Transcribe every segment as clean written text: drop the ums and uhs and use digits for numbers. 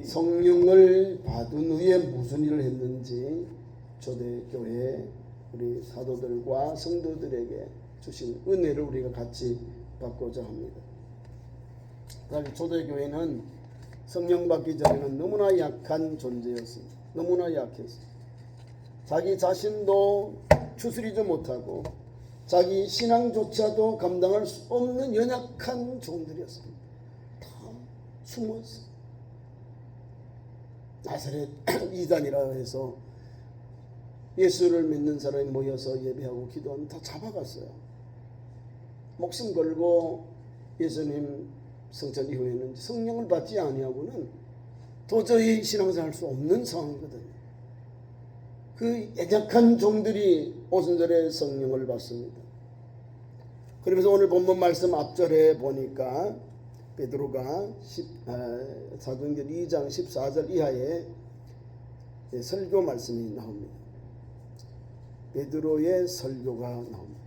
성령을 받은 후에 무슨 일을 했는지 초대교회 우리 사도들과 성도들에게 주신 은혜를 우리가 같이 받고자 합니다. 사실 초대교회는 성령 받기 전에는 너무나 약한 존재였습니다. 너무나 약했어요. 자기 자신도 추스리지 못하고 자기 신앙조차도 감당할 수 없는 연약한 종들이었습니다. 다 숨었어요. 나사렛 이단이라 해서 예수를 믿는 사람이 모여서 예배하고 기도하면 다 잡아갔어요. 목숨 걸고 예수님 성천 이후에는 성령을 받지 아니하고는 도저히 신앙생활 할 수 없는 상황이거든요. 그 연약한 종들이 오순절에 성령을 받습니다. 그러면서 오늘 본문 말씀 앞절에 보니까 베드로가 사도행전 2장 14절 이하에 설교 말씀이 나옵니다. 베드로의 설교가 나옵니다.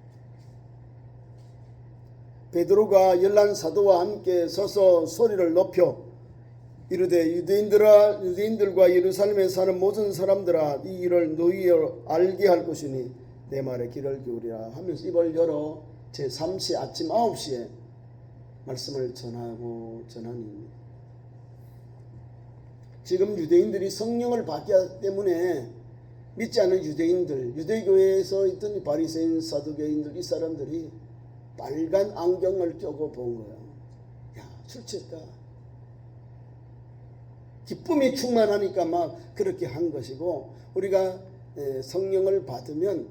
베드로가 열한 사도와 함께 서서 소리를 높여 이르되 유대인들과 예루살렘에 사는 모든 사람들아 이 일을 너희여 알게 할 것이니 내 말에 귀를 기울이라 하면서 입을 열어 제3시 아침 9시에 말씀을 전하니 지금 유대인들이 성령을 받기 때문에 믿지 않는 유대인들, 유대교회에서 있던 바리새인 사두개인들 이 사람들이 빨간 안경을 껴고 본 거예요. 야, 술 취했다. 기쁨이 충만하니까 막 그렇게 한 것이고 우리가 성령을 받으면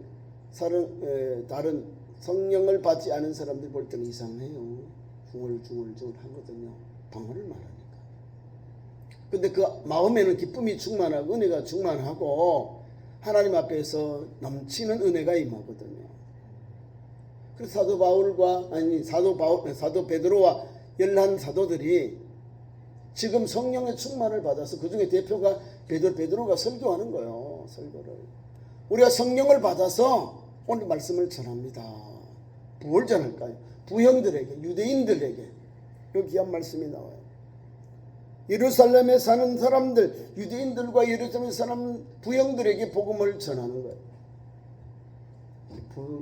다른 성령을 받지 않은 사람들 볼 때는 이상해요. 중얼중얼 하거든요. 방언을 말하니까. 근데 그 마음에는 기쁨이 충만하고 은혜가 충만하고 하나님 앞에서 넘치는 은혜가 임하거든요. 그래서 사도 베드로와 열한 사도들이 지금 성령의 충만을 받아서 그 중에 대표가 베드로가 설교하는 거예요. 설교를. 우리가 성령을 받아서 오늘 말씀을 전합니다. 뭘 전할까요? 부형들에게, 유대인들에게 여기 귀한 말씀이 나와요. 예루살렘에 사는 사람들, 유대인들과 예루살렘에 사는 부형들에게 복음을 전하는 거예요.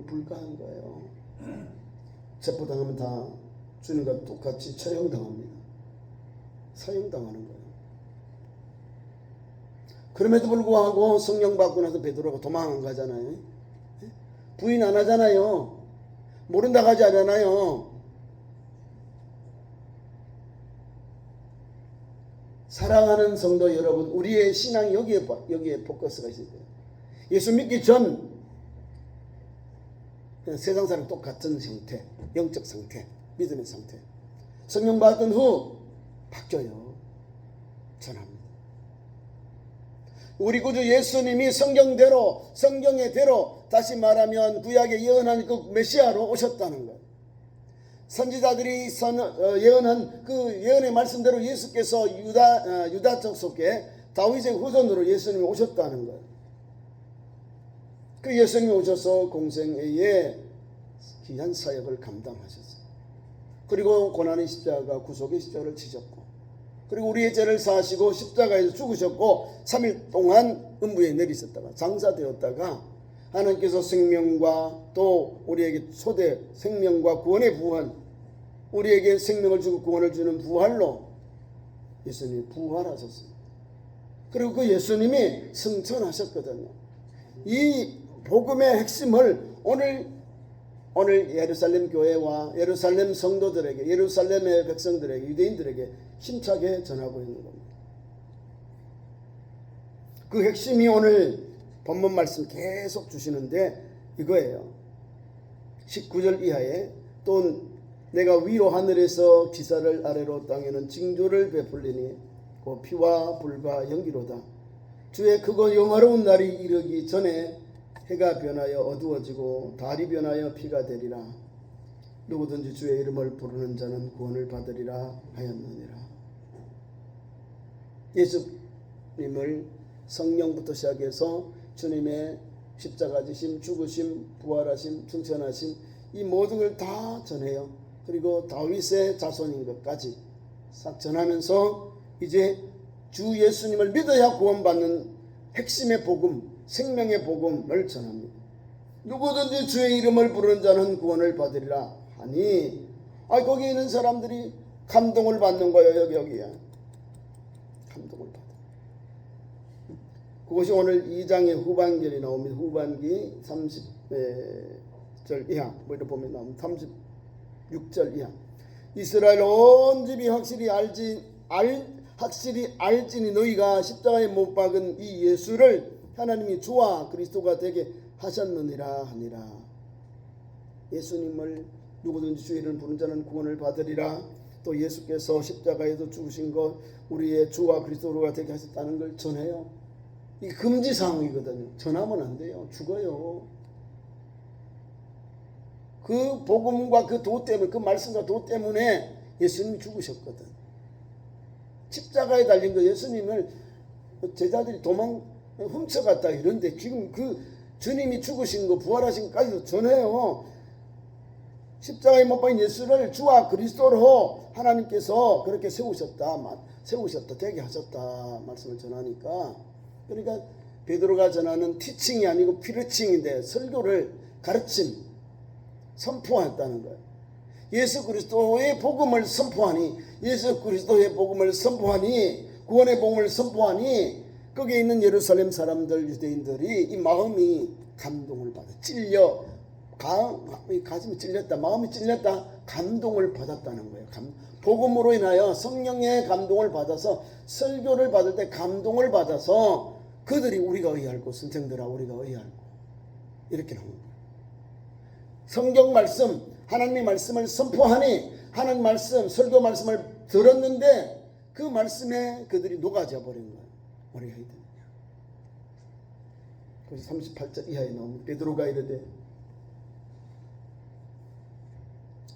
불가한 거예요. 체포당하면 다 주님과 똑같이 처형당합니다. 사형당하는 거예요. 그럼에도 불구하고 성령 받고 나서 베드로가 도망 안 가잖아요. 부인 안 하잖아요. 모른다 하지 않잖아요. 사랑하는 성도 여러분, 우리의 신앙이 여기에 포커스가 있어야 돼요. 예수 믿기 전 그냥 세상 사람 똑같은 상태, 영적 상태, 믿음의 상태. 성령 받은 후 바뀌어요. 전합니다. 우리 구주 예수님이 성경의 대로 다시 말하면 구약에 예언한 그 메시아로 오셨다는 거예요. 선지자들이 예언한 그 예언의 말씀대로 예수께서 유다족 속에 다윗의 후손으로 예수님이 오셨다는 거예요. 그 예수님이 오셔서 공생애에 귀한 사역을 감당하셨어요. 그리고 고난의 십자가, 구속의 십자가를 지셨고, 그리고 우리의 죄를 사하시고 십자가에서 죽으셨고 3일 동안 음부에 내리셨다가 장사되었다가 하나님께서 생명과 또 우리에게 초대 생명과 구원의 부활, 우리에게 생명을 주고 구원을 주는 부활로 예수님이 부활하셨습니다. 그리고 그 예수님이 승천하셨거든요. 이 복음의 핵심을 오늘 예루살렘 교회와 예루살렘 성도들에게, 예루살렘의 백성들에게, 유대인들에게 힘차게 전하고 있는 겁니다. 그 핵심이 오늘 본문 말씀 계속 주시는데 이거예요. 19절 이하에 또 내가 위로 하늘에서 기사를 아래로 땅에는 징조를 베풀리니 그 피와 불과 연기로다. 주의 크고 영화로운 날이 이르기 전에 해가 변하여 어두워지고 달이 변하여 피가 되리라. 누구든지 주의 이름을 부르는 자는 구원을 받으리라 하였느니라. 예수님을 성령부터 시작해서 주님의 십자가 지심, 죽으심, 부활하심, 승천하심 이 모든 걸 다 전해요. 그리고 다윗의 자손인 것까지 싹 전하면서 이제 주 예수님을 믿어야 구원받는 핵심의 복음, 생명의 복음을 전합니다. 누구든지 주의 이름을 부르는 자는 구원을 받으리라 하니, 거기 있는 사람들이 감동을 받는 거예요. 여기야 감동을 받아. 그것이 오늘 2장의 후반절이 나옵니다. 후반기 30절 이하 이렇게 보면 나옵니다. 36절 이하. 이스라엘 온 집이 확실히 알지니 너희가 십자가에 못 박은 이 예수를 하나님이 주와 그리스도가 되게 하셨느니라 하니라. 예수님을 누구든지 주의 이름을 부르는 자는 구원을 받으리라. 또 예수께서 십자가에도 죽으신 것, 우리의 주와 그리스도가 되게 하셨다는 걸 전해요. 이게 금지 사항이거든요. 전하면 안 돼요. 죽어요. 그 복음과 그 도 때문에, 그 말씀과 도 때문에 예수님이 죽으셨거든. 십자가에 달린 거 예수님을 제자들이 훔쳐갔다 이런데, 지금 그 주님이 죽으신 거, 부활하신 것까지도 전해요. 십자가에 못 박힌 예수를 주와 그리스도로 하나님께서 그렇게 세우셨다, 되게 하셨다 말씀을 전하니까, 그러니까 베드로가 전하는 티칭이 아니고 피르칭인데, 설교를 가르침, 선포했다는 거예요. 예수 그리스도의 복음을 선포하니, 예수 그리스도의 복음을 선포하니, 구원의 복음을 선포하니, 거기에 있는 예루살렘 사람들, 유대인들이 이 마음이 감동을 받아, 가슴이 찔렸다, 마음이 찔렸다, 감동을 받았다는 거예요. 복음으로 인하여 성령의 감동을 받아서, 설교를 받을 때 감동을 받아서 그들이 우리가 의할고, 선생들아 우리가 의할고, 이렇게 나옵니다. 성경 말씀, 하나님의 말씀을 선포하니, 하나님 말씀, 설교 말씀을 들었는데 그 말씀에 그들이 녹아져 버린 거예요. 우리가 해야 되느냐. 그래서 38절 이하에 나오면 베드로가 이르되,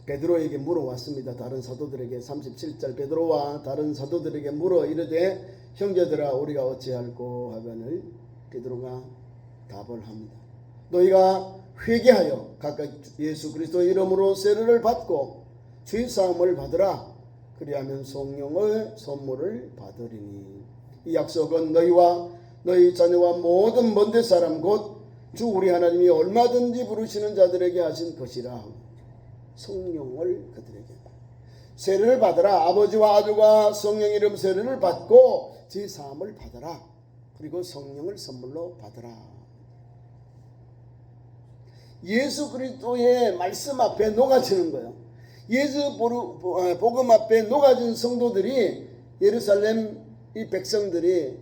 베드로에게 물어왔습니다. 다른 사도들에게. 37절 베드로와 다른 사도들에게 물어 이르되, 형제들아 우리가 어찌할꼬 하거늘 베드로가 답을 합니다. 너희가 회개하여 각각 예수 그리스도의 이름으로 세례를 받고 주의 사함을 받으라. 그리하면 성령의 선물을 받으리니, 이 약속은 너희와 너희 자녀와 모든 먼데 사람 곧 주 우리 하나님이 얼마든지 부르시는 자들에게 하신 것이라. 성령을 그들에게 세례를 받으라. 아버지와 아들과 성령 이름 세례를 받고 제 사함을 받으라. 그리고 성령을 선물로 받으라. 예수 그리스도의 말씀 앞에 녹아지는 거예요. 예수 복음 앞에 녹아진 성도들이, 예루살렘 이 백성들이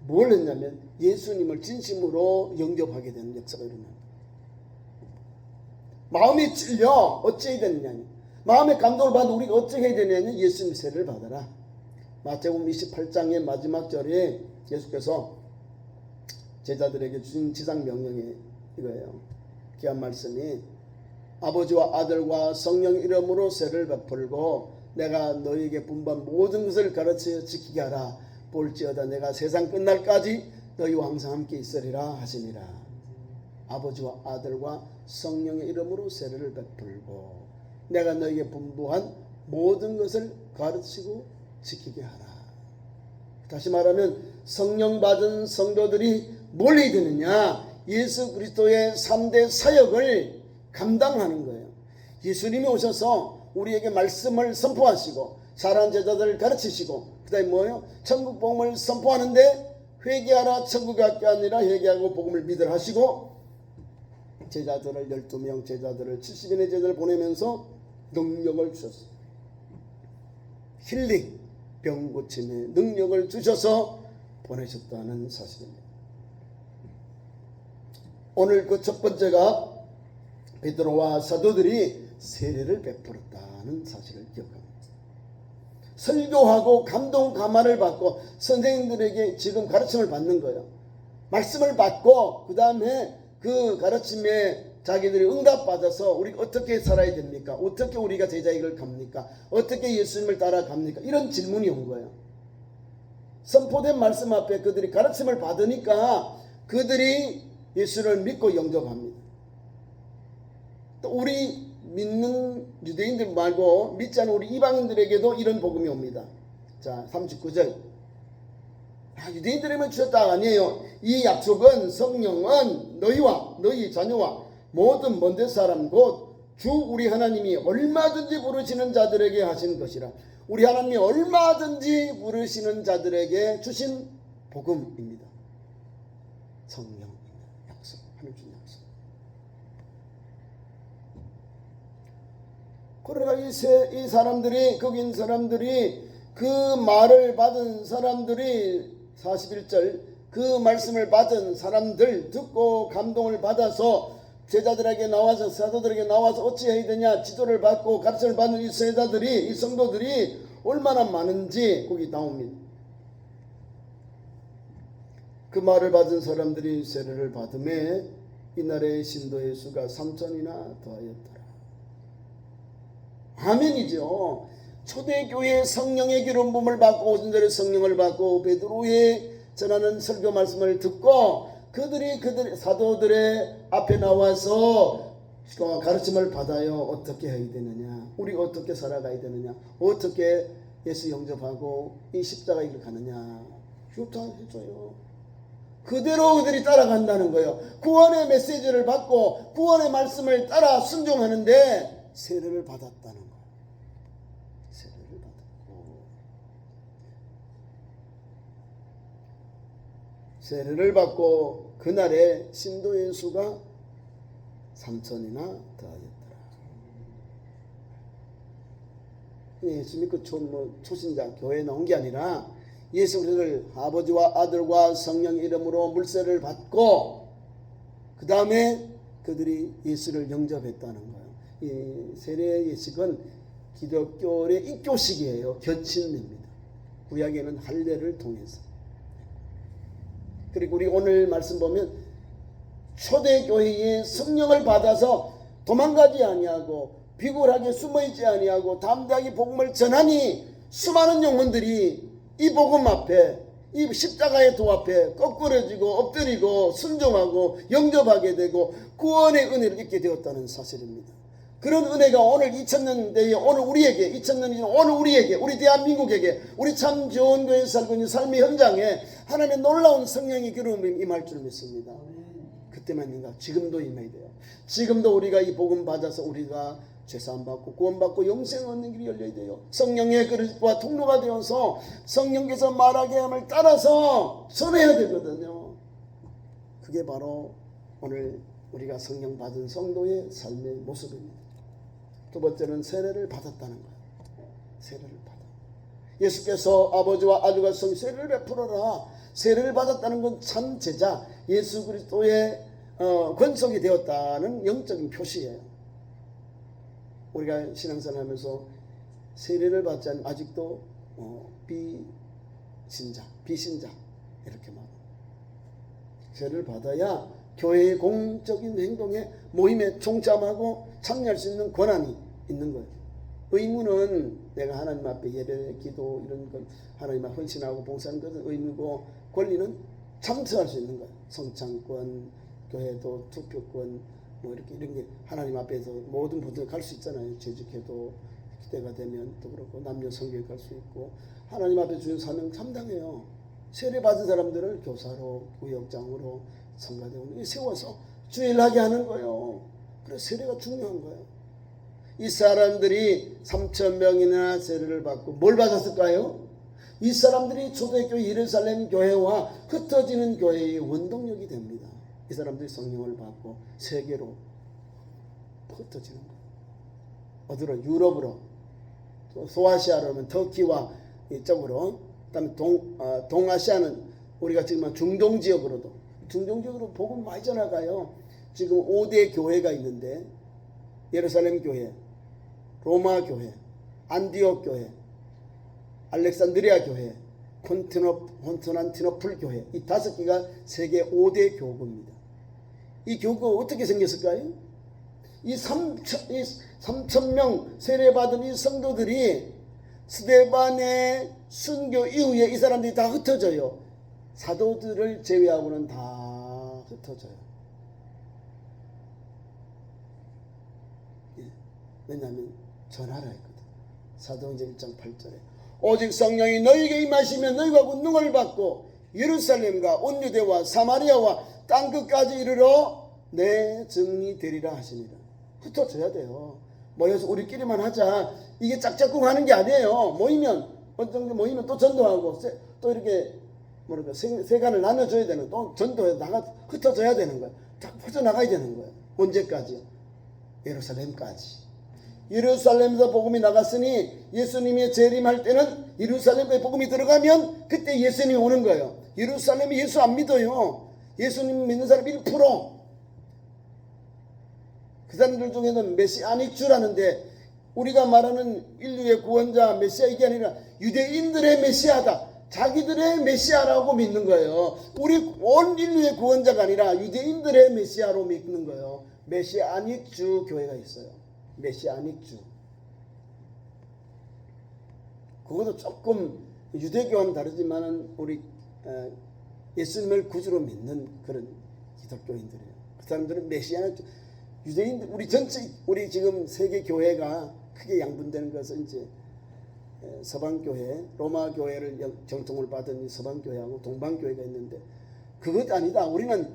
뭘 했냐면 예수님을 진심으로 영접하게 되는 역사가 일어납니다. 마음이 찔려 어찌해야 되느냐, 마음의 감동을 받아 우리가 어떻게 해야 되느냐, 예수님 세례를 받아라. 마태복음 28장의 마지막 절에 예수께서 제자들에게 주신 지상 명령이 이거예요. 귀한 말씀이, 아버지와 아들과 성령 이름으로 세례를 베풀고 내가 너희에게 분부한 모든 것을 가르쳐 지키게 하라. 볼지어다 내가 세상 끝날까지 너희와 항상 함께 있으리라 하시니라. 아버지와 아들과 성령의 이름으로 세례를 베풀고 내가 너희에게 분부한 모든 것을 가르치고 지키게 하라. 다시 말하면 성령 받은 성도들이 뭘 해야 되느냐, 예수 그리스도의 3대 사역을 감당하는 거예요. 예수님이 오셔서 우리에게 말씀을 선포하시고 잘한 제자들을 가르치시고, 그 다음에 뭐예요? 천국 복음을 선포하는데 회개하라, 천국에 갈게 아니라 회개하고 복음을 믿으라 하시고, 제자들을 12명 제자들을 70인의 제자들을 보내면서 능력을 주셨어요. 힐링, 병 고침의 능력을 주셔서 보내셨다는 사실입니다. 오늘 그 첫 번째가 베드로와 사도들이 세례를 베풀었다는 사실을 기억합니다. 설교하고 감동 감화를 받고 선생님들에게 지금 가르침을 받는 거예요. 말씀을 받고 그 다음에 그 가르침에 자기들이 응답받아서 우리가 어떻게 살아야 됩니까? 어떻게 우리가 제자의 길을 갑니까? 어떻게 예수님을 따라갑니까? 이런 질문이 온 거예요. 선포된 말씀 앞에 그들이 가르침을 받으니까 그들이 예수를 믿고 영접합니다. 또 우리 믿는 유대인들 말고 믿지 않은 우리 이방인들에게도 이런 복음이 옵니다. 자, 39절 유대인들에게만 주셨다 아니에요. 이 약속은 성령은 너희와 너희 자녀와 모든 먼데 사람 곧 주 우리 하나님이 얼마든지 부르시는 자들에게 하신 것이라. 우리 하나님이 얼마든지 부르시는 자들에게 주신 복음입니다. 성령 약속, 하나님 준 약속. 그러니까 이 사람들이, 거기 있는 사람들이, 그 말을 받은 사람들이 41절, 그 말씀을 받은 사람들, 듣고 감동을 받아서 제자들에게 나와서, 사도들에게 나와서 어찌해야 되냐 지도를 받고 가르침을 받는 이 제자들이, 이 성도들이 얼마나 많은지 거기 나옵니다. 그 말을 받은 사람들이 세례를 받음에 이날의 신도의 수가 3,000이나 더하였더라. 아멘이죠. 초대교회 성령의 기름 부음을 받고 오순절에 성령을 받고 베드로의 전하는 설교 말씀을 듣고 그들이 사도들의 앞에 나와서 가르침을 받아요. 어떻게 해야 되느냐, 우리가 어떻게 살아가야 되느냐, 어떻게 예수 영접하고 이 십자가 길을 가느냐, 이것도 해줘요. 그대로 그들이 따라간다는 거예요. 구원의 메시지를 받고 구원의 말씀을 따라 순종하는데 세례를 받았다는 거예요. 세례를 받았고, 세례를 받고 그날에 신도의 수가 3,000이나 더하였더라. 예수 믿고 초신자 교회에 나온 게 아니라 예수 그리스도를 아버지와 아들과 성령 이름으로 물세를 받고 그 다음에 그들이 예수를 영접했다는 거예요. 이 세례 예식은 기독교의 입교식이에요. 견친입니다. 구약에는 할례를 통해서. 그리고 우리 오늘 말씀 보면 초대교회의 성령을 받아서 도망가지 아니하고 비굴하게 숨어있지 아니하고 담대하게 복음을 전하니 수많은 영혼들이 이 복음 앞에, 이 십자가의 도 앞에 거꾸러지고 엎드리고 순종하고 영접하게 되고 구원의 은혜를 입게 되었다는 사실입니다. 그런 은혜가 오늘 2000년대에 오늘 우리에게, 2000년이 오늘 우리에게, 우리 대한민국에게, 우리 참 좋은 교회에 살고 있는 삶의 현장에 하나님의 놀라운 성령의 기름이 임할 줄 믿습니다. 그때만인가? 지금도 임해야 돼요. 지금도 우리가 이 복음 받아서 우리가 죄사함 받고 구원받고 영생 얻는 길이 열려야 돼요. 성령의 그릇과 통로가 되어서 성령께서 말하게 함을 따라서 전해야 되거든요. 그게 바로 오늘 우리가 성령 받은 성도의 삶의 모습입니다. 두 번째는 세례를 받았다는 거예요. 세례를 받아. 예수께서 아버지와 아들과 성 세례를 베풀어라. 세례를 받았다는 건 참 제자 예수 그리스도의 권속이 되었다는 영적인 표시예요. 우리가 신앙생활 하면서 세례를 받지 않으면 아직도 비신자 이렇게 말합니다. 세례를 받아야 교회의 공적인 행동에 모임에 총참하고 참여할 수 있는 권한이 있는 거예요. 의무는 내가 하나님 앞에 예배, 기도 이런 건 하나님 앞에 헌신하고 봉사하는 것은 의무고, 권리는 참석할 수 있는 거예요. 성찬권, 교회도 투표권, 뭐 이렇게 이런 게 하나님 앞에서 모든 분들 갈 수 있잖아요. 재직해도 때가 되면 또 그렇고 남녀 성교에 갈 수 있고 하나님 앞에 주신 사명 감당해요. 세례 받은 사람들을 교사로, 구역장으로, 성가대원으로 세워서 주일하게 하는 거예요. 그래서 세례가 중요한 거예요. 이 사람들이 3,000명이나 세례를 받고 뭘 받았을까요? 이 사람들이 초대교회 예루살렘 교회와 흩어지는 교회의 원동력이 됩니다. 이 사람들이 성령을 받고 세계로 흩어지는 거예요. 어디로? 유럽으로, 소아시아로 하면 터키와 이쪽으로, 그다음에 동아시아는 우리가 지금 중동 지역으로도, 중동 지역으로 복음 많이 전해가요. 지금 5대 교회가 있는데 예루살렘 교회, 로마 교회, 안디옥 교회, 알렉산드리아 교회, 콘스탄티노플 교회, 이 5개가 세계 5대 교구입니다. 이 교구가 어떻게 생겼을까요? 이 3,000명 세례받은 이 성도들이 스데반의 순교 이후에 이 사람들이 다 흩어져요. 사도들을 제외하고는 다 흩어져요. 왜냐하면 전하라 했거든. 사도행전 1장 8절에 오직 성령이 너희에게 임하시면 너희가 권능을 받고 예루살렘과 온 유대와 사마리아와 땅끝까지 이르러 내 증이 되리라 하시니라. 흩어져야 돼요. 모여서 우리끼리만 하자, 이게 짝짝꿍 하는 게 아니에요. 모이면 어떤 정도 모이면 또 전도하고 또 이렇게 뭐랄까 세간을 나눠줘야 되는, 또 전도해 나가 흩어져야 되는 거예요. 딱 퍼져 나가야 되는 거예요. 언제까지요? 예루살렘까지. 예루살렘에서 복음이 나갔으니 예수님이 재림할 때는 예루살렘에 복음이 들어가면 그때 예수님이 오는 거예요. 예루살렘이 예수 안 믿어요. 예수님 믿는 사람 1%. 그 사람들 중에는 메시아닉 주라는데, 우리가 말하는 인류의 구원자 메시아 이게 아니라 유대인들의 메시아다, 자기들의 메시아라고 믿는 거예요. 우리 온 인류의 구원자가 아니라 유대인들의 메시아로 믿는 거예요. 메시아닉 주 교회가 있어요. 메시아닉 주. 그것도 조금 유대교와는 다르지만은 우리 예수님을 구주로 믿는 그런 기독교인들이에요. 그 사람들은 메시아닉 주. 유대인들, 우리 전체, 우리 지금 세계 교회가 크게 양분되는 것은 이제 서방교회, 로마교회를 정통을 받은 서방교회하고 동방교회가 있는데, 그것 아니다. 우리는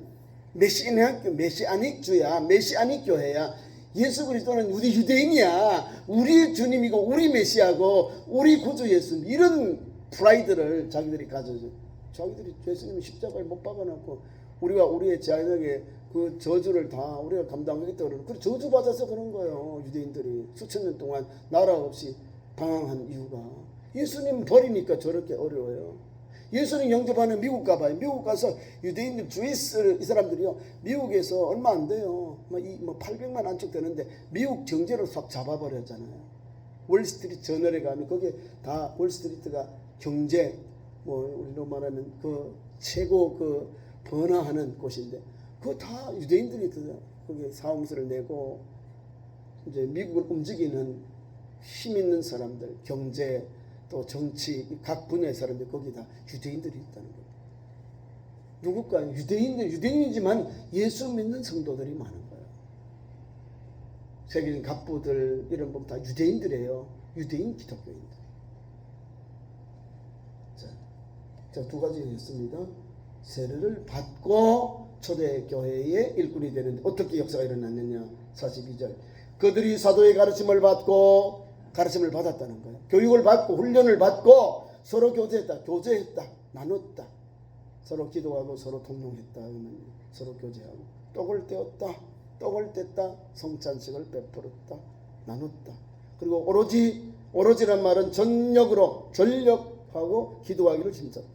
메시아닉 주야. 메시아닉 교회야. 예수 그리스도는 우리 유대인이야. 우리 주님이고 우리 메시아고 우리 구주 예수님. 이런 프라이드를 자기들이 가져줘. 자기들이 예수님이 십자가에 못 박아놓고 우리가 우리의 자연에게 그 저주를 다 우리가 감당하겠다 그러고, 그 저주 받아서 그런 거예요. 유대인들이 수천 년 동안 나라 없이 방황한 이유가 예수님 버리니까 저렇게 어려워요. 예수님 영접하는 미국 가봐요. 미국 가서 유대인들 주이스 이 사람들이요, 미국에서 얼마 안 돼요. 뭐 800만 안쪽 되는데 미국 경제를 싹 잡아버렸잖아요. 월스트리트 저널에 가면 거기에 다 월스트리트가 경제, 뭐 우리로 말하면 그 최고 그 번화하는 곳인데, 그거 다 유대인들이 거기 사무소를 내고 이제 미국을 움직이는 힘 있는 사람들, 경제 또 정치 각 분야의 사람들, 거기 다 유대인들이 있다는 거예요. 누굴까요? 유대인이지만 예수 믿는 성도들이 많은 거예요. 세계적인 갑부들 이런 분 다 유대인들이에요. 유대인 기독교인들. 자, 두 가지 했습니다. 세례를 받고 초대교회의 일꾼이 되는데 어떻게 역사가 일어났느냐. 42절. 그들이 사도의 가르침을 받고 가르침을 받았다는 거예요. 교육을 받고 훈련을 받고 서로 교제했다. 나눴다. 서로 기도하고 서로 통용했다. 서로 교제하고 떡을 떼었다. 떡을 뗐다. 성찬식을 베풀었다. 나눴다. 그리고 오로지란 말은 전력하고 기도하기를 힘썼다.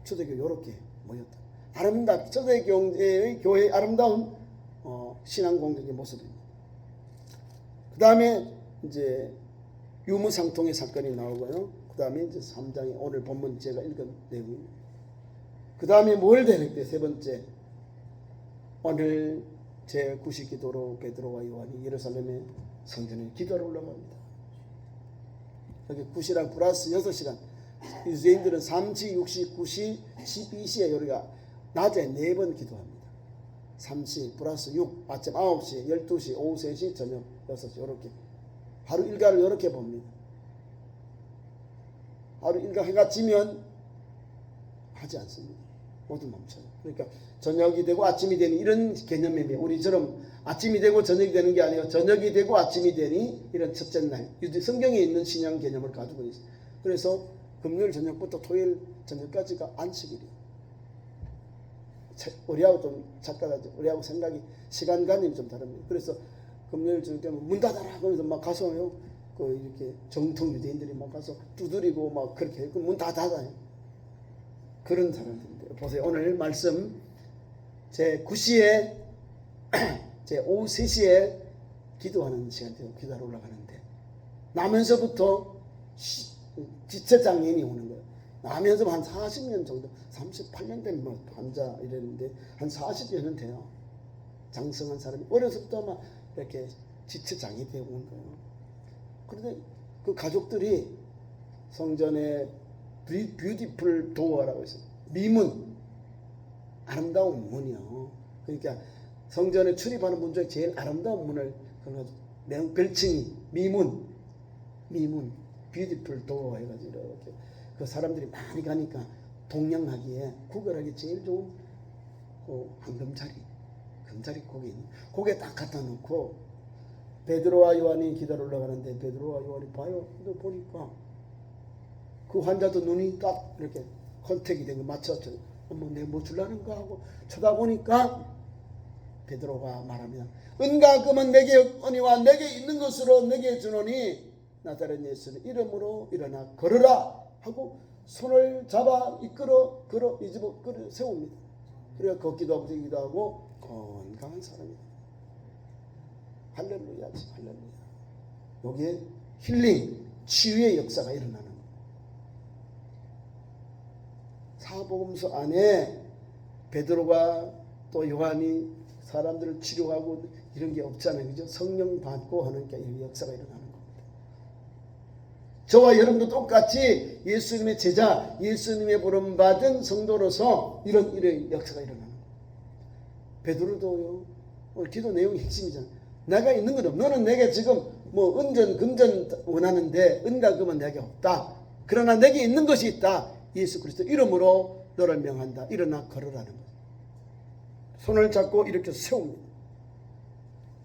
초대교회 이렇게 모였다. 아름답게 초대교회의 아름다운 신앙 공동의 모습입니다. 그 다음에 이제 유무상통의 사건이 나오고요. 그 다음에 이제 3장에 오늘 본문 제가 읽은 내용입니다. 그 다음에 뭘 대립돼? 세 번째, 오늘 제9시 기도로 베드로와 요한이 예루살렘의 성전에 기도하러 올라갑니다. 여기 9시랑 플러스 6시간. 유대인들은 3시, 6시, 9시, 12시에 우리가 낮에 4번 기도합니다. 3시 플러스 6, 아침 9시, 12시, 오후 3시, 저녁 6시 이렇게 하루 일과를 이렇게 봅니다. 하루 일과 해가 지면 하지 않습니다. 모두 멈춰요. 그러니까 저녁이 되고 아침이 되니 이런 개념이에요. 우리처럼 아침이 되고 저녁이 되는 게 아니라 저녁이 되고 아침이 되니 이런 첫째 날. 성경에 있는 신앙 개념을 가지고 있어요. 그래서 금요일 저녁부터 토요일 저녁까지가 안식일이에요. 우리하고 좀 착각하죠. 우리하고 생각이 시간관념이 좀 다릅니다. 그래서 금요일 저녁 때면 문 닫아라 그러면서 막 가서요, 그 이렇게 정통 유대인들이 막 가서 두드리고 막 그렇게 문 다 닫아요. 그런 사람들인데 보세요. 오늘 말씀 제 9시에 제 오후 3시에 기도하는 시간대로 기도하러 올라가는데 나면서부터 지체장애인이 오는 거예요. 나면서 한 40년 정도, 38년 된 뭐 환자 이랬는데 한 40년은 돼요. 장성한 사람이 어려서부터 막 이렇게 지체장애 되고 온 거예요. 그런데 그 가족들이 성전에 뷰티풀 도어라고 있어요. 미문, 아름다운 문이요. 그러니까 성전에 출입하는 문 중에 제일 아름다운 문을 별칭이 미문, 뷰티풀 도어 해가지고 이렇게 그 사람들이 많이 가니까 동냥하기에 구걸하기 제일 좋은 황금자리, 금자리 고개 딱 갖다 놓고 베드로와 요한이 기도를 올라가는데 베드로와 요한이 봐요. 또 보니까 그 환자도 눈이 딱 이렇게 컨택이 된 거 맞췄죠. 어머 내가 뭐 줄라는가 하고 쳐다보니까 베드로가 말합니다. 은과 금은 내게 없거니와 내게 있는 것으로 내게 주노니 나사렛 예수의 이름으로 일어나 걸으라 하고 손을 잡아 이끌어 이 집을 끌어 세웁니다. 그래야 걷기도 하고 뛰기도 하고 건강한 사람이다. 할렐루야지 할렐루야. 여기에 힐링, 치유의 역사가 일어나는 거예요. 사복음서 안에 베드로가 또 요한이 사람들을 치료하고 이런 게 없잖아요. 그죠? 성령 받고 하는 게 이런 역사가 일어나는 겁니다. 저와 여러분도 똑같이 예수님의 제자, 예수님의 부름받은 성도로서 이런 역사가 일어나는 거예요. 베드로도요. 오늘 기도 내용이 핵심이잖아요. 내가 있는 건 없어. 너는 내게 지금 뭐 은전, 금전 원하는데 은과 금은 내게 없다. 그러나 내게 있는 것이 있다. 예수 그리스도 이름으로 너를 명한다. 일어나 걸으라는 거예요. 손을 잡고 일으켜 세웁니다.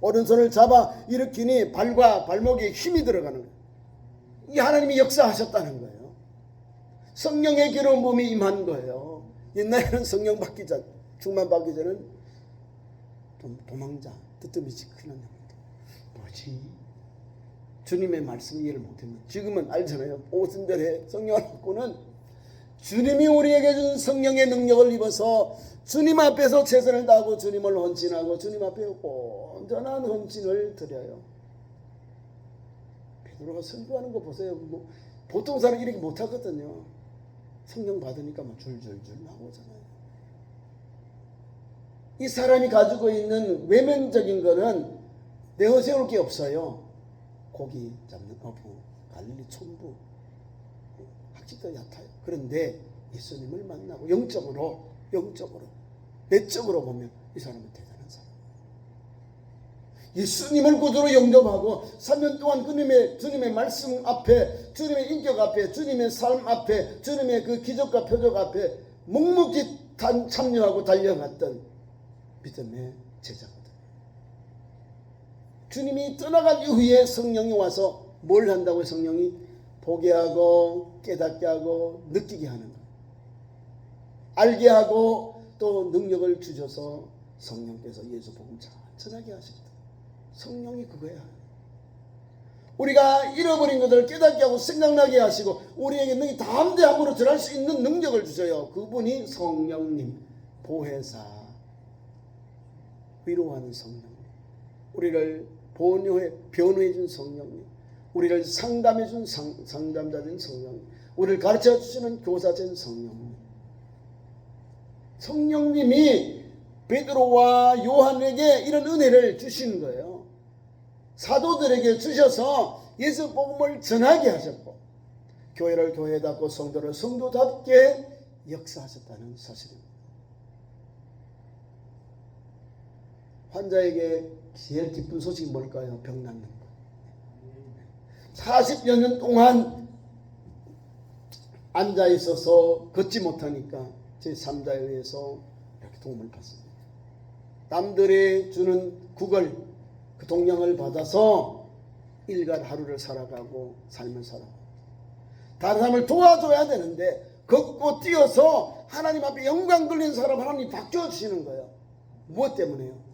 오른손을 잡아 일으키니 발과 발목에 힘이 들어가는 거예요. 이 하나님이 역사하셨다는 거예요. 성령의 기름 부음이 임한 거예요. 옛날에는 성령 받기 전, 충만 받기 전에는 도망자, 뜨뜻미지 큰일 납니다. 뭐지? 주님의 말씀 이해를 못했는데 지금은 알잖아요. 오순절에 성령을 받고는 주님이 우리에게 준 성령의 능력을 입어서 주님 앞에서 최선을 다하고 주님을 헌신하고 주님 앞에 온전한 헌신을 드려요. 베드로가 선교하는 거 보세요. 뭐 보통 사람 이렇게 못하거든요. 성령 받으니까 막 줄줄줄 나오잖아요. 이 사람이 가지고 있는 외면적인 거는 내어세울 게 없어요. 고기 잡는 어부, 갈릴리 촌부, 학식도 얕아요. 그런데 예수님을 만나고 영적으로 내적으로 보면 이 사람은 대단한 사람. 예수님을 구주로 영접하고 3년 동안 주님의 말씀 앞에, 주님의 인격 앞에, 주님의 삶 앞에, 주님의 그 기적과 표적 앞에 묵묵히 참여하고 달려갔던 믿음의 제자거든. 주님이 떠나간 이후에 성령이 와서 뭘 한다고요? 성령이 보게 하고 깨닫게 하고 느끼게 하는 거예요. 알게 하고 또 능력을 주셔서 성령께서 예수 복음 잘 전하게 하십니다. 성령이 그거야. 우리가 잃어버린 것을 깨닫게 하고 생각나게 하시고 우리에게 능히 담대함으로 전할 수 있는 능력을 주셔요. 그분이 성령님, 보혜사, 위로하는 성령님, 우리를 변호해 준 성령님, 우리를 상담해 준 상담자된 성령님, 우리를 가르쳐 주시는 교사된 성령님. 성령님이 베드로와 요한에게 이런 은혜를 주신 거예요. 사도들에게 주셔서 예수 복음을 전하게 하셨고 교회를 교회답고 성도를 성도답게 역사하셨다는 사실입니다. 환자에게 제일 기쁜 소식이 뭘까요? 병 낫는 거. 40여 년 동안 앉아 있어서 걷지 못하니까 제3자에 의해서 이렇게 도움을 받습니다. 남들이 주는 구걸, 그 동량을 받아서 일간 하루를 살아가고 삶을 살아가고 다른 사람을 도와줘야 되는데 걷고 뛰어서 하나님 앞에 영광 돌리는 사람 하나님이 바뀌어주시는 거예요. 무엇 때문에요?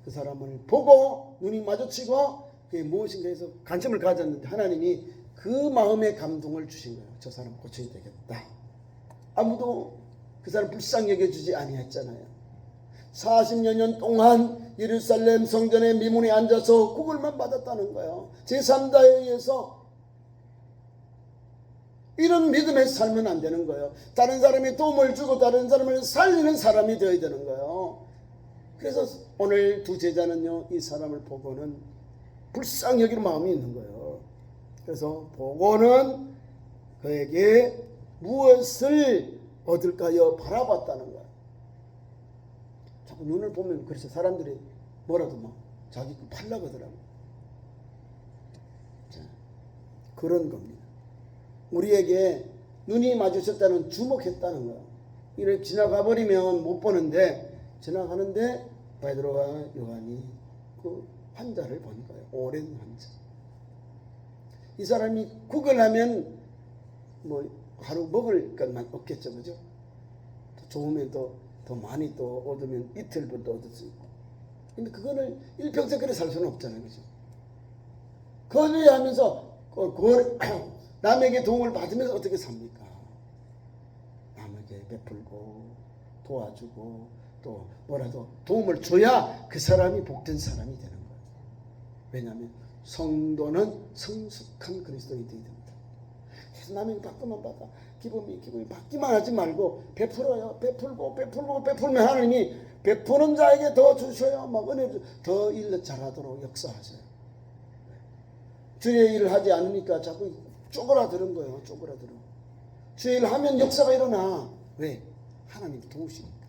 그 사람을 보고 눈이 마주치고 그게 무엇인가 해서 관심을 가졌는데 하나님이 그 마음에 감동을 주신 거예요. 저 사람 고쳐야 되겠다. 아무도 그 사람 불쌍히 여겨주지 아니했잖아요. 40여 년 동안 예루살렘 성전의 미문에 앉아서 구걸만 받았다는 거예요. 제3자에 의해서. 이런 믿음에 살면 안 되는 거예요. 다른 사람이 도움을 주고 다른 사람을 살리는 사람이 되어야 되는 거예요. 그래서 오늘 두 제자는요, 이 사람을 보고는 불쌍히 여기는 마음이 있는 거예요. 그래서 보고는 그에게 무엇을 얻을까요? 바라봤다는 거예요. 자꾸 눈을 보면 그래서 사람들이 뭐라도 막 자기 거 팔려고 하더라고요. 자, 그런 겁니다. 우리에게 눈이 마주쳤다는 주목했다는 거예요. 이렇게 지나가 버리면 못 보는데, 지나가는데 베드로와 요한이 그 환자를 본 거예요. 오랜 환자. 이 사람이 구걸하면 뭐 하루 먹을 것만 없겠죠, 그죠? 더 좋으면 더 많이 또 얻으면 이틀부터 얻을 수 있고. 근데 그거를 일평생 그래 살 수는 없잖아요, 그죠? 그걸 하면서 남에게 도움을 받으면서 어떻게 삽니까? 남에게 베풀고 도와주고 또 뭐라도 도움을 줘야 그 사람이 복된 사람이 되는 거예요. 왜냐하면 성도는 성숙한 그리스도인이 되어야 됩니다. 그래서 남에게 받고만 받아 기쁨이 받기만 하지 말고 베풀어요. 베풀면 하나님이 베푸는 자에게 더 주셔요. 막 은혜를 더 일 잘하도록 역사하세요. 주의 일을 하지 않으니까 자꾸 쪼그라드는 거예요. 쪼그라들어. 주의 일을 하면 역사가 일어나. 왜? 하나님이 도우시니까.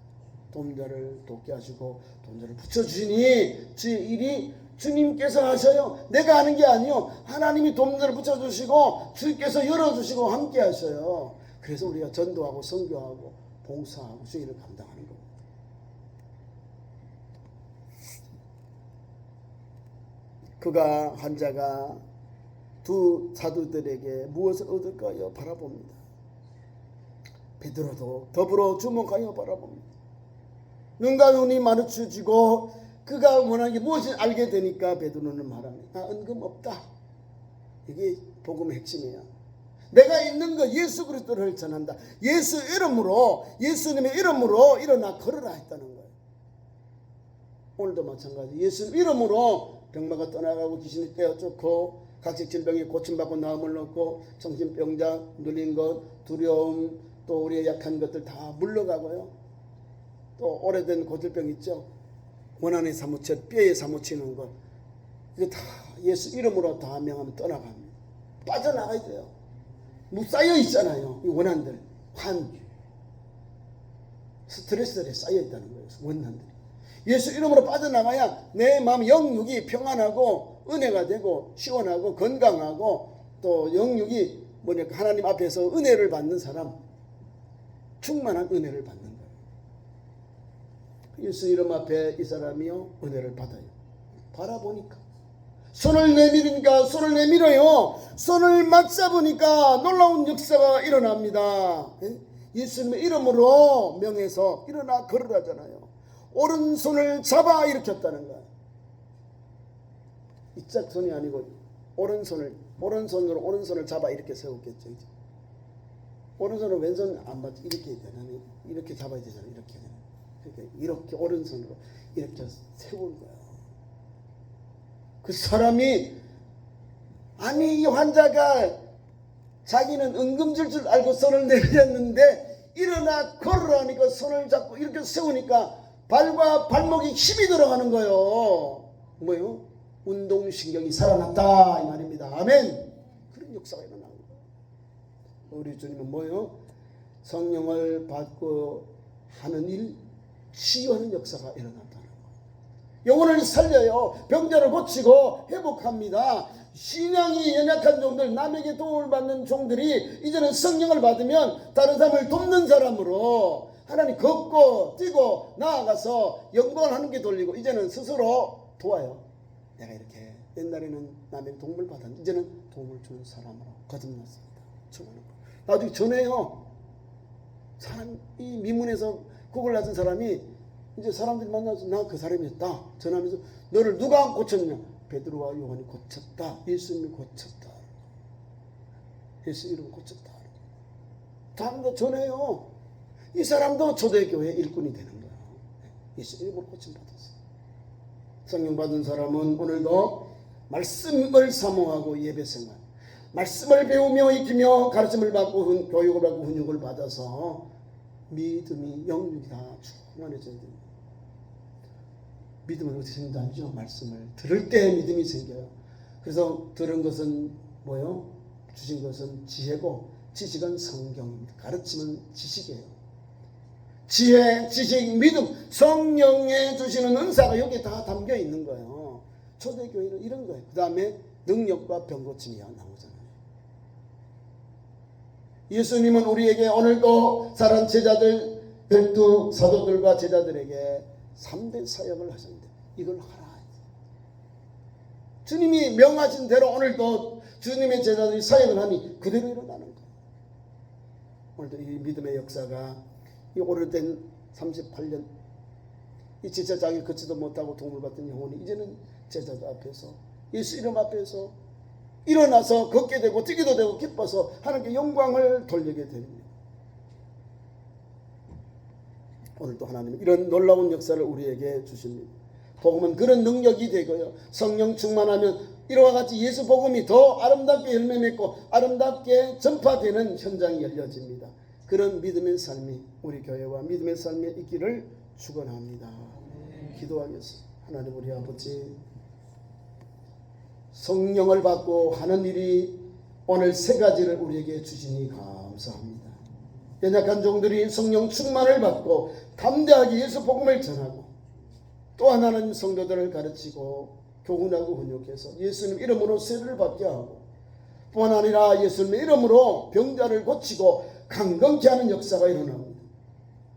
도움자를 돕게 하시고 도움자를 붙여주시니 주의 일이 주님께서 하셔요. 내가 하는 게 아니요. 하나님이 도움자를 붙여주시고 주님께서 열어주시고 함께 하셔요. 그래서 우리가 전도하고 선교하고 봉사하고 주의 일을 감당하는 겁니다. 그가 환자가 두 사도들에게 무엇을 얻을까요? 바라봅니다. 베드로도 더불어 주목하여 바라봅니다. 눈과 눈이 마주치고 그가 원하는 게 무엇인지 알게 되니까 베드로는 말합니다. 은금 없다. 이게 복음의 핵심이야. 내가 있는 거 예수 그리스도를 전한다. 예수 이름으로, 예수님의 이름으로 일어나 걸으라 했다는 거예요. 오늘도 마찬가지. 예수 이름으로 병마가 떠나가고 귀신이 떼어쫓고 각종 질병에 고침받고 나음을 얻고 정신병자 눌린 것, 두려움, 또 우리의 약한 것들 다 물러가고요. 또 오래된 고질병 있죠. 원한에 사무쳐 뼈에 사무치는 것, 이거 다 예수 이름으로 다 명하면 떠나갑니다. 빠져나가야 돼요. 뭐 쌓여 있잖아요. 이 원한들, 스트레스들이 쌓여 있다는 거예요. 원한들이. 예수 이름으로 빠져나가야 내 마음 영육이 평안하고 은혜가 되고 시원하고 건강하고 또 영육이 뭐냐 하나님 앞에서 은혜를 받는 사람, 충만한 은혜를 받는 거예요. 예수 이름 앞에 이 사람이요 은혜를 받아요. 바라보니까 손을 내밀으니까 손을 내밀어요. 손을 맞잡으니까 놀라운 역사가 일어납니다. 예수님의 이름으로 명해서 일어나 걸으라잖아요. 오른손을 잡아 일으켰다는 거예요. 이짝 손이 아니고 오른손으로 오른손을 잡아 이렇게 세웠겠죠. 이제. 오른손으로 왼손 안 맞 이렇게 되잖아요. 이렇게 잡아야 되잖아요. 이렇게 오른손으로 이렇게 세운 거예요. 그 사람이 아니 이 환자가 자기는 응급질 줄 알고 손을 내밀었는데 일어나 걸으라니까 손을 잡고 이렇게 세우니까 발과 발목에 힘이 들어가는 거예요. 뭐요? 운동신경이 살아났다 이 말입니다. 아멘. 그런 역사가 일어나는 거예요. 우리 주님은 뭐요? 성령을 받고 하는 일, 치유하는 역사가 일어난다는 거예요. 영혼을 살려요. 병자를 고치고 회복합니다. 신앙이 연약한 종들, 남에게 도움을 받는 종들이 이제는 성령을 받으면 다른 사람을 돕는 사람으로 하나님 걷고 뛰고 나아가서 영광하는 게 돌리고 이제는 스스로 도와요. 내가 이렇게 옛날에는 남의 도움을 받았는데 이제는 도움을 주는 사람으로 거듭났습니다. 나중에 전해요. 사람 이 미문에서 구걸 나선 사람이 이제 사람들이 만나서 나 그 사람이었다 전하면서 너를 누가 고쳤냐? 베드로와 요한이 고쳤다. 예수님이 고쳤다. 예수 이름 고쳤다. 다음도 전해요. 이 사람도 초대교회 일꾼이 되는 거예요. 예수 이름으로 고침 받았어요. 성령 받은 사람은 오늘도 말씀을 사모하고 예배생활, 말씀을 배우며 익히며 가르침을 받고 교육을 받고 훈육을 받아서 믿음이 영육이 다 충만해져야 됩니다. 믿음은 어떻게 생긴지 알죠? 말씀을 들을 때 믿음이 생겨요. 그래서 들은 것은 뭐요? 주신 것은 지혜고 지식은 성경입니다. 가르침은 지식이에요. 지혜, 지식, 믿음, 성령에 주시는 은사가 여기에 다 담겨 있는 거예요. 초대교회는 이런 거예요. 그 다음에 능력과 병고침이 나오잖아요. 예수님은 우리에게 오늘도 사랑하는 제자들 12 사도들과 제자들에게 3대 사역을 하셨는데 이걸 하라. 주님이 명하신 대로 오늘도 주님의 제자들이 사역을 하니 그대로 일어나는 거예요. 오늘도 이 믿음의 역사가 이 오래된 38년 이 제자장에 걷지도 못하고 도움을 받던 영혼이 이제는 제자들 앞에서 예수 이름 앞에서 일어나서 걷게 되고 뛰기도 되고 기뻐서 하나님께 영광을 돌리게 됩니다. 오늘도 하나님은 이런 놀라운 역사를 우리에게 주십니다. 복음은 그런 능력이 되고요. 성령 충만하면 이와 같이 예수 복음이 더 아름답게 열매 맺고 아름답게 전파되는 현장이 열려집니다. 그런 믿음의 삶이 우리 교회와 믿음의 삶에 있기를 축원합니다. 기도하겠습니다. 하나님 우리 아버지, 성령을 받고 하는 일이 오늘 세 가지를 우리에게 주시니 감사합니다. 연약한 종들이 성령 충만을 받고 담대하게 예수 복음을 전하고 또 하나는 성도들을 가르치고 교훈하고 훈육해서 예수님 이름으로 세례를 받게 하고 뿐 아니라 예수님의 이름으로 병자를 고치고 강건케 하는 역사가 일어납니다.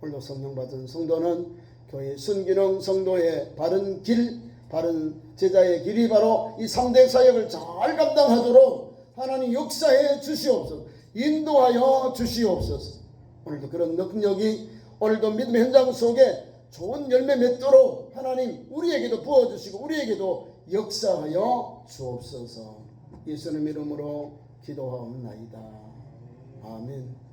오늘도 성령 받은 성도는 교회 순기능 성도의 바른 길, 바른 제자의 길이 바로 이 3대 사역을 잘 감당하도록 하나님 역사해 주시옵소서. 인도하여 주시옵소서. 오늘도 그런 능력이 오늘도 믿음의 현장 속에 좋은 열매 맺도록 하나님 우리에게도 부어주시고 우리에게도 역사하여 주옵소서. 예수님 이름으로 기도하옵나이다. 아멘.